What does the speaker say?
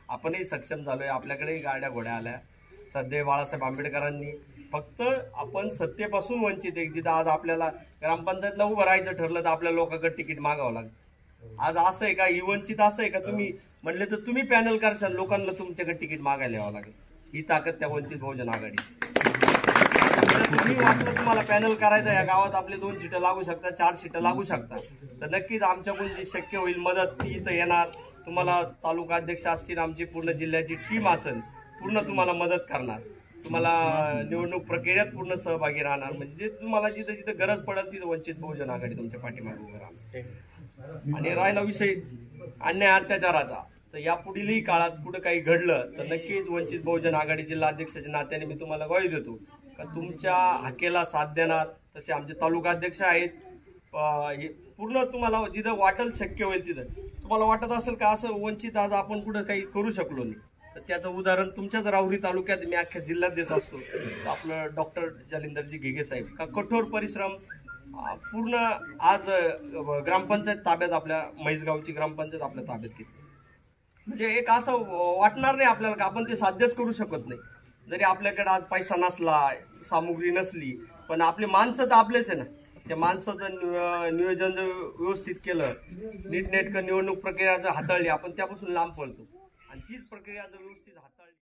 आपणही सक्षम झालोय, आपल्याकडेही गाड्या घोड्या आल्या. सध्या बाळासाहेब आंबेडकरांनी फक्त आपण सत्तेपासून वंचित आहे. जिथं आज आपल्याला ग्रामपंचायतला उभं राहायचं ठरलं तर आपल्या लोकांकडे तिकीट मागावं लागतं. आज असं आहे का, ही वंचित असं आहे का, तुम्ही म्हणले तर तुम्ही पॅनल करशाल, लोकांना तुमच्याकडे तिकीट मागायला यावं लागेल. ही ताकद त्या वंचित बहुजन आघाडी. तुम्ही वाटलं तुम्हाला पॅनल करायचं, या गावात आपले 2 सीटं लागू शकतात, 4 सीटं लागू शकतात, तर नक्कीच आमच्याकडून जी शक्य होईल मदत ती इथं येणार. तुम्हाला तालुका अध्यक्ष असतील, आमची पूर्ण जिल्ह्याची टीम असेल, पूर्ण तुम्हाला मदत करणार. तुम्हाला निवडणूक प्रक्रियेत पूर्ण सहभागी राहणार. म्हणजे तुम्हाला जिथं जिथं गरज पडेल तिथं वंचित बहुजन आघाडी तुमच्या पाठीमागे उभं राहणार. आणि राहिला विषय अन्याय अत्याचाराचा, तर यापुढीलही काळात कुठं काही घडलं तर नक्कीच वंचित बहुजन आघाडी जिल्हा अध्यक्षाच्या नात्याने मी तुम्हाला ग्वाही देतो का तुमच्या हाकेला साथ देणार. तसे आमचे तालुका अध्यक्ष आहेत. पूर्ण तुम्हाला जिथं वाटेल शक्य होईल तिथं, तुम्हाला वाटत असेल का असं वंचित आज आपण कुठं काही करू शकलो नाही, तर त्याचं उदाहरण तुमच्याच राहुरी तालुक्यात मी अख्ख्या जिल्ह्यात देत असतो. आपलं डॉक्टर जालिंदरजी घेगे साहेब का कठोर परिश्रम पूर्ण आज ग्रामपंचायत ताब्यात, आपल्या म्हैसगावची ग्रामपंचायत आपल्या ताब्यात घेतली. म्हणजे एक असं वाटणार नाही आपल्याला का आपण ते साध्यच करू शकत नाही. जरी आपल्याकडे आज पैसा नसला, सामुग्री नसली, पण आपली माणसं तर आपलेच आहे ना. त्या माणसाचं नियोजन जर व्यवस्थित केलं, नीटनेटकं निवडणूक प्रक्रिया जर हाताळली, आपण त्यापासून लांब पडतो. आणि तीच प्रक्रिया जर व्यवस्थित हाताळली